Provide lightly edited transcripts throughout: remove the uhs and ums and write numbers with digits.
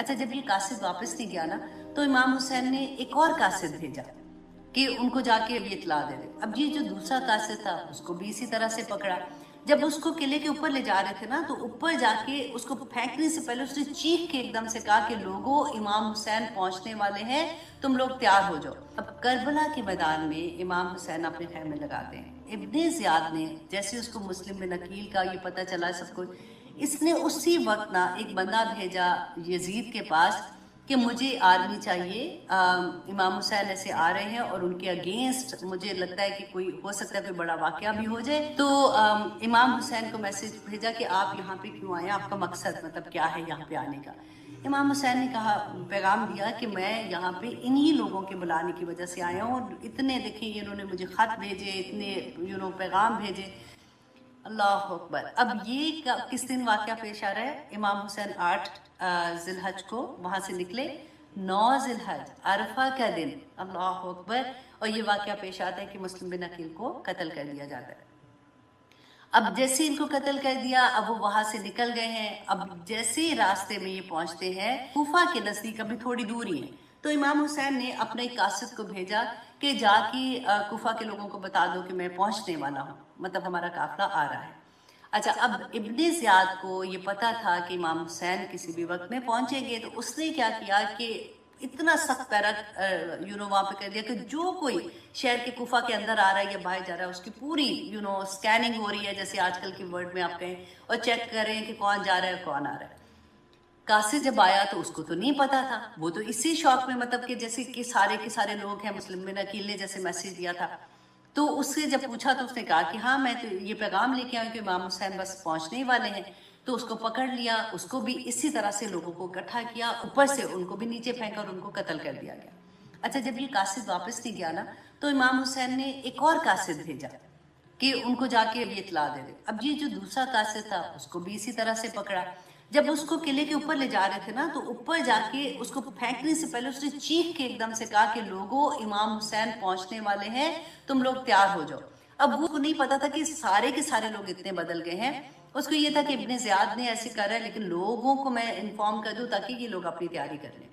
अच्छा, जब ये कासिद वापस नहीं गया ना, तो इमाम हुसैन ने एक और कासिद भेजा कि उनको जाके अब ये इत्तला दे दे। अब ये जो दूसरा कासिद था उसको भी इसी तरह से पकड़ा। जब उसको किले के ऊपर ले जा रहे थे ना, तो ऊपर जाके उसको फेंकने से पहले उसने चीख के एकदम से कहा कि लोगों, इमाम हुसैन पहुंचने वाले हैं, तुम लोग तैयार हो जाओ। अब करबला के मैदान में इमाम हुसैन अपने खैमे लगाते हैं। इब्ने ज़ियाद ने जैसे उसको मुस्लिम बिन अकील का ये पता चला सबको, इसने उसी वक्त ना एक बंदा भेजा यजीद के पास कि मुझे आर्मी चाहिए, इमाम हुसैन ऐसे आ रहे हैं और उनके अगेंस्ट मुझे लगता है कि कोई हो सकता है कोई बड़ा वाकया भी हो जाए। तो इमाम हुसैन को मैसेज भेजा कि आप यहाँ पे क्यों आए, आपका मकसद मतलब क्या है यहाँ पे आने का। इमाम हुसैन ने कहा, पैगाम दिया कि मैं यहाँ पे इन्हीं लोगों के बुलाने की वजह से आया हूँ, और इतने देखिए इन्होंने मुझे खत भेजे, इतने पैगाम भेजे। अल्लाह अकबर। अब ये किस दिन वाक़या पेश आ रहा है? इमाम हुसैन 8 जिलहज को वहाँ से निकले, 9 जिलहज अरफा का दिन, अल्लाह अकबर, और ये वाक़या पेश आता है कि मुस्लिम बिन अकील को कत्ल कर दिया जाता है। अब जैसे इनको कत्ल कर दिया, अब वो वहां से निकल गए हैं। अब जैसे ही रास्ते में ये पहुंचते हैं कूफा के नजदीक, अभी थोड़ी दूरी है, तो इमाम हुसैन ने अपने एक कासिद को भेजा कि जाके कूफा के लोगों को बता दो कि मैं पहुंचने वाला हूँ, मतलब हमारा काफिला आ रहा है। अच्छा, अब इब्ने ज़ियाद को ये पता था कि इमाम हुसैन किसी भी वक्त में पहुंचेंगे, तो उसने क्या किया कि इतना सख्त पैरा वहाँ पे कर दिया कि जो कोई शहर के कुफा के अंदर आ रहा है या बाहर जा रहा है उसकी पूरी स्कैनिंग हो रही है, जैसे आजकल की वर्ड में आप कहें, और चेक करें कि कौन जा रहा है कौन आ रहा है। कासिद जब आया तो उसको तो नहीं पता था, वो तो इसी शौक में, मतलब कि जैसे कि सारे के सारे लोग हैं, मुस्लिम बिन अकील ने जैसे मैसेज दिया था, तो उससे जब पूछा तो उसने कहा कि हाँ मैं तो ये पैगाम लेके आया कि इमाम हुसैन बस पहुंचने ही वाले हैं। तो उसको पकड़ लिया, उसको भी इसी तरह से लोगों को इकट्ठा किया, ऊपर से उनको भी नीचे फेंका और उनको कत्ल कर दिया गया। अच्छा, जब ये कासिद वापस नहीं गया ना, तो इमाम हुसैन ने एक और कासिद भेजा कि उनको जाके ये इत्तला दे दे। अब ये जो दूसरा कासिद था उसको भी इसी तरह से पकड़ा। जब उसको किले के ऊपर ले जा रहे थे ना, तो ऊपर जाके उसको फेंकने से पहले उसने चीख के एकदम से कहा कि लोगों, इमाम हुसैन पहुंचने वाले हैं, तुम लोग तैयार हो जाओ। अब वो नहीं पता था कि सारे के सारे लोग इतने बदल गए हैं। उसको ये था कि इब्ने ज़ियाद ने ऐसे करा है, लेकिन लोगों को मैं इन्फॉर्म कर दूं ताकि ये लोग अपनी तैयारी कर लें।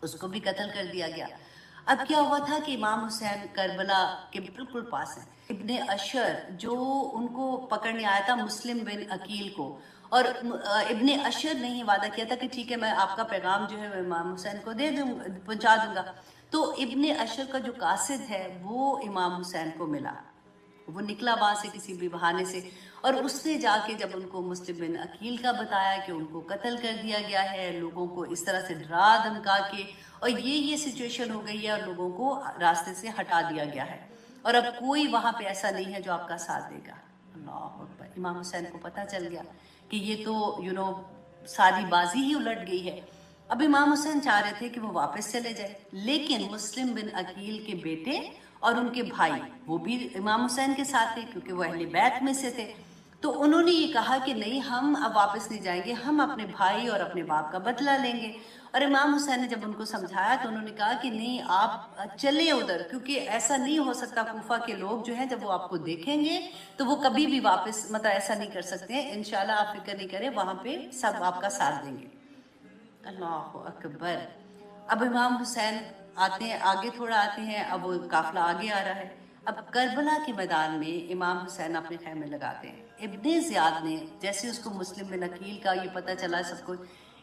उसको भी कत्ल कर दिया गया। अब क्या हुआ था कि इमाम हुसैन करबला के बिल्कुल पास हैं। इब्ने अशर जो उनको पकड़ने आया था मुस्लिम बिन अकील को, और इब्ने अशर ने ही वादा किया था कि ठीक है मैं आपका पैगाम जो है इमाम हुसैन को दे दूँ, पहुंचा दूंगा। तो इब्ने अशर का जो कासिद है वो इमाम हुसैन को मिला, वो निकला वहां से किसी भी बहाने से, और उसने जाके जब उनको मुस्लिम बिन अकील का बताया कि उनको कत्ल कर दिया गया है, लोगों को इस तरह से डरा धमका के, और ये सिचुएशन हो गई है और लोगों को रास्ते से हटा दिया गया है, और अब कोई वहां पे ऐसा नहीं है जो आपका साथ देगा। अल्लाह अकबर। इमाम हुसैन को पता चल गया कि ये तो सारी बाजी ही उलट गई है। अब इमाम हुसैन चाह रहे थे कि वो वापस चले जाए, लेकिन मुस्लिम बिन अकील के बेटे और उनके भाई वो भी इमाम हुसैन के साथ थे क्योंकि वो अहले बैत में से थे। तो उन्होंने ये कहा कि नहीं, हम अब वापस नहीं जाएंगे, हम अपने भाई और अपने बाप का बदला लेंगे। और इमाम हुसैन ने जब उनको समझाया तो उन्होंने कहा कि नहीं, आप चले उधर, क्योंकि ऐसा नहीं हो सकता, कूफा के लोग जो हैं जब वो आपको देखेंगे तो वो कभी भी वापस, मतलब ऐसा नहीं कर सकते हैं। इंशाल्लाह आप फिक्र नहीं करें, वहां पे सब आपका साथ देंगे। अल्लाह अकबर। अब इमाम हुसैन आते हैं, आगे थोड़ा आते हैं, अब वो काफिला आगे आ रहा है। अब करबला के मैदान में इमाम हुसैन अपने खैमे लगाते हैं। इब्ने ज़ियाद ने जैसे उसको मुस्लिम बिन अकील का ये पता चला सबको,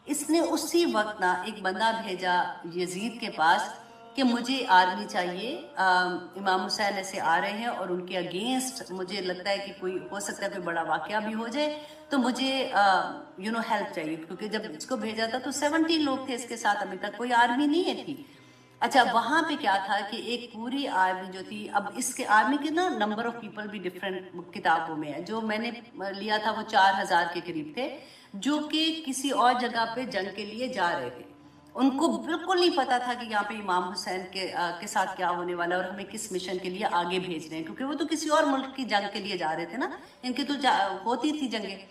इसने उसी वक्त ना एक बंदा भेजा यजीद के पास कि मुझे आर्मी चाहिए, इमाम हुसैन ऐसे आ रहे हैं और उनके अगेंस्ट मुझे लगता है कि कोई हो सकता है कोई बड़ा वाकया भी हो जाए, तो मुझे हेल्प चाहिए। क्योंकि जब इसको भेजा था तो 17 लोग थे इसके साथ, अभी तक कोई आर्मी नहीं थी। अच्छा, वहां पे क्या था कि एक पूरी आर्मी जो थी, अब इसके आर्मी के ना नंबर ऑफ पीपल भी डिफरेंट किताबों में है, जो मैंने लिया था वो 4000 के करीब थे, जो कि किसी और जगह पे जंग के लिए जा रहे थे। उनको बिल्कुल नहीं पता था कि यहाँ पे इमाम हुसैन के साथ क्या होने वाला है और हमें किस मिशन के लिए आगे भेज रहे हैं, क्योंकि वो तो किसी और मुल्क की जंग के लिए जा रहे थे ना, इनकी तो होती थी जंगें।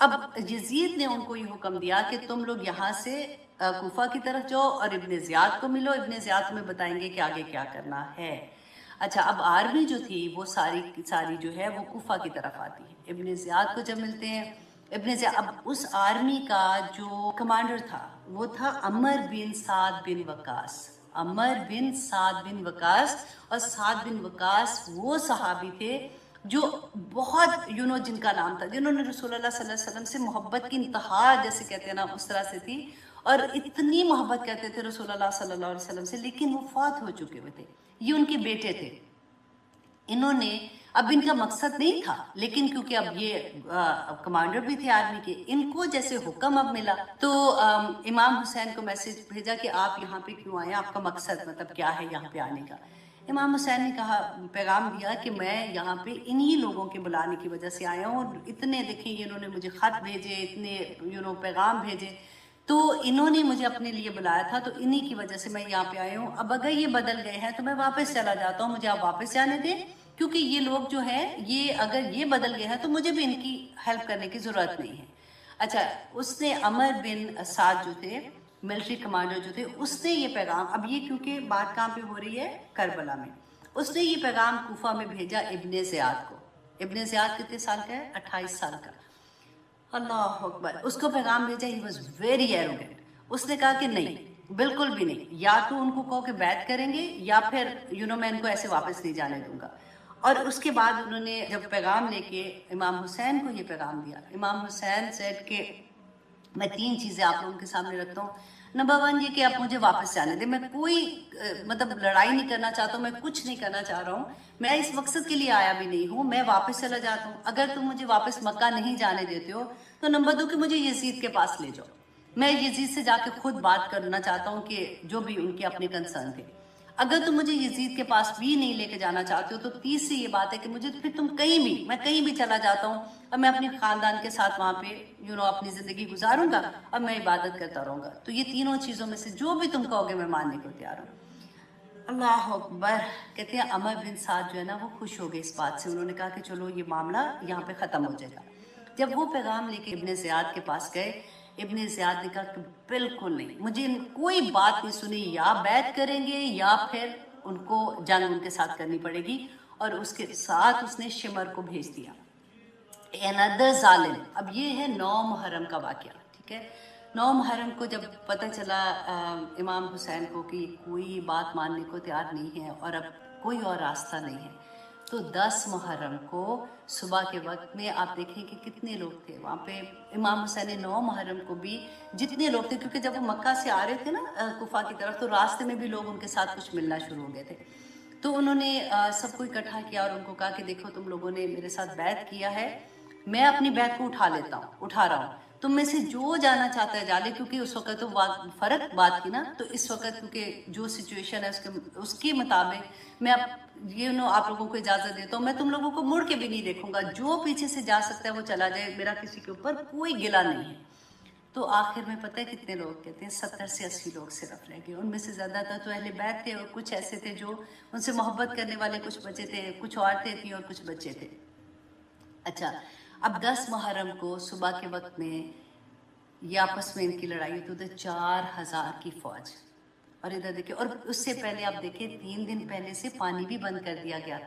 अब यजीद ने उनको ये हुक्म दिया कि तुम लोग यहाँ से कूफा की तरफ जाओ और इब्ने ज़ियाद को मिलो, इब्ने ज़ियाद तुम्हें बताएंगे कि आगे क्या करना है। अच्छा, अब आर्मी जो थी वो सारी की सारी जो है वो कूफा की तरफ आती है। इब्ने ज़ियाद को जब मिलते हैं इब्ने ज़ियाद, अब उस आर्मी का जो कमांडर था वो था अमर बिन साद बिन वकास। अमर बिन साद बिन वकास, और साद बिन वकास वो सहाबी थे जो बहुत जिनका नाम था, जिन्होंने रसूलुल्लाह सल्लल्लाहु अलैहि वसल्लम से मोहब्बत की इंतहा जैसे कहते हैं ना उस तरह से थी, और इतनी मोहब्बत करते थे रसूलुल्लाह सल्लल्लाहु अलैहि वसल्लम से, लेकिन वो फौत हो चुके हुए थे। ये उनके बेटे थे। इन्होंने, अब इनका मकसद नहीं था, लेकिन क्योंकि अब ये कमांडर भी थे आर्मी के, इनको जैसे हुक्म अब मिला तो इमाम हुसैन को मैसेज भेजा कि आप यहाँ पे क्यों आए, आपका मकसद मतलब क्या है यहाँ पे आने का। इमाम हुसैन ने कहा, पैगाम दिया कि मैं यहाँ पे इन्हीं लोगों के बुलाने की वजह से आया हूँ, और इतने देखिए इन्होंने मुझे खत भेजे, इतने पैगाम भेजे, तो इन्होंने मुझे अपने लिए बुलाया था, तो इन्हीं की वजह से मैं यहाँ पे आया हूँ। अब अगर ये बदल गए हैं तो मैं वापस चला जाता हूँ, मुझे आप वापस जाने दें, क्योंकि ये लोग जो हैं ये अगर ये बदल गए हैं तो मुझे भी इनकी हेल्प करने की ज़रूरत नहीं है। अच्छा, उसने अमर बिन साद जो थे मिलिट्री कमांडर जो थे, उसने ये पैगाम, अब ये क्योंकि बात कहाँ पे हो रही है, करबला में, उसने ये पैगाम कूफा में भेजा इब्ने ज़ियाद को। इब्ने ज़ियाद कितने साल का है, 28 साल का। अल्लाह अकबर, उसको पैगाम भेजा, ही वॉज वेरी एरोगेंट। उसने कहा कि नहीं, बिल्कुल भी नहीं, या तो उनको कहो कि बैत करेंगे या फिर मैं इनको ऐसे वापस नहीं जाने दूंगा। और उसके बाद उन्होंने जब पैगाम लेके इमाम हुसैन को ये पैगाम दिया, इमाम हुसैन सेड के मैं 3 चीज़ें आप लोगों के सामने रखता हूँ। नंबर 1 ये कि आप मुझे वापस जाने दें, मैं कोई मतलब लड़ाई नहीं करना चाहता हूँ, मैं कुछ नहीं करना चाह रहा हूँ, मैं इस मकसद के लिए आया भी नहीं हूँ, मैं वापस चला जाता हूँ। अगर तुम मुझे वापस मक्का नहीं जाने देते हो तो नंबर 2 कि मुझे यजीद के पास ले जाओ, मैं यजीद से जाके खुद बात करना चाहता हूँ कि जो भी उनके अपने कंसर्न थे। अगर तुम मुझे यजीद के पास भी नहीं लेके जाना चाहते हो तो तीसरी ये बात है कि मुझे फिर तुम मैं कहीं भी चला जाता हूँ और मैं अपने खानदान के साथ वहाँ पे अपनी ज़िंदगी गुजारूंगा और मैं इबादत करता रहूँगा। तो ये तीनों चीज़ों में से जो भी तुम कहोगे मैं मानने को तैयार हूँ। अल्लाह अकबर। कहते हैं अमर बिन साद जो है ना वो खुश हो गए इस बात से, उन्होंने कहा कि चलो ये मामला यहाँ पे ख़त्म हो जाएगा। जब वो पैगाम लेके इब्ने ज़ियाद के पास गए, इब्ने ज़ियाद ने कहा कि बिल्कुल नहीं, मुझे कोई बात नहीं सुनी, या बैत करेंगे या फिर उनको जंग उनके साथ करनी पड़ेगी। और उसके साथ उसने शिमर को भेज दिया, अनदर जालिम। अब ये है 9 मुहर्रम का वाक़या, ठीक है। 9 मुहर्रम को जब पता चला इमाम हुसैन को कि कोई बात मानने को तैयार नहीं है और अब कोई और रास्ता नहीं है, तो 10 मुहर्रम को सुबह के वक्त में आप देखें कि कितने लोग थे वहाँ पे। इमाम हुसैन ने 9 मुहर्रम को भी जितने लोग थे, क्योंकि जब वो मक्का से आ रहे थे ना कुफा की तरफ, तो रास्ते में भी लोग उनके साथ कुछ मिलना शुरू हो गए थे, तो उन्होंने सबको इकट्ठा किया और उनको कहा कि देखो तुम लोगों ने मेरे साथ बैत किया है, मैं अपनी बैत को उठा रहा हूँ, तुम में से जो जाना चाहता है जा ले, क्योंकि उस वक्त तो फर्क बात की ना, तो इस वक्त क्योंकि जो सिचुएशन है उसके मुताबिक मैं आप लोगों को इजाज़त देता हूँ, मैं तुम लोगों को मुड़ के भी नहीं देखूंगा, जो पीछे से जा सकता है वो चला जाए, मेरा किसी के ऊपर कोई गिला नहीं है। तो आखिर में पता है कितने लोग कहते हैं, 70 से 80 लोग सिर्फ रह गए। उनमें से ज़्यादातर तो अहले बैत थे और कुछ ऐसे थे जो उनसे मोहब्बत करने वाले कुछ बच्चे थे, कुछ औरतें थी और कुछ बच्चे थे। अच्छा, अब 10 मुहर्रम को सुबह के वक्त में ये आपस में इनकी लड़ाई होती, उधर 4000 की फौज, और इधर देखिए, और उससे पहले आप देखिए 3 दिन पहले से पानी भी बंद कर दिया गया,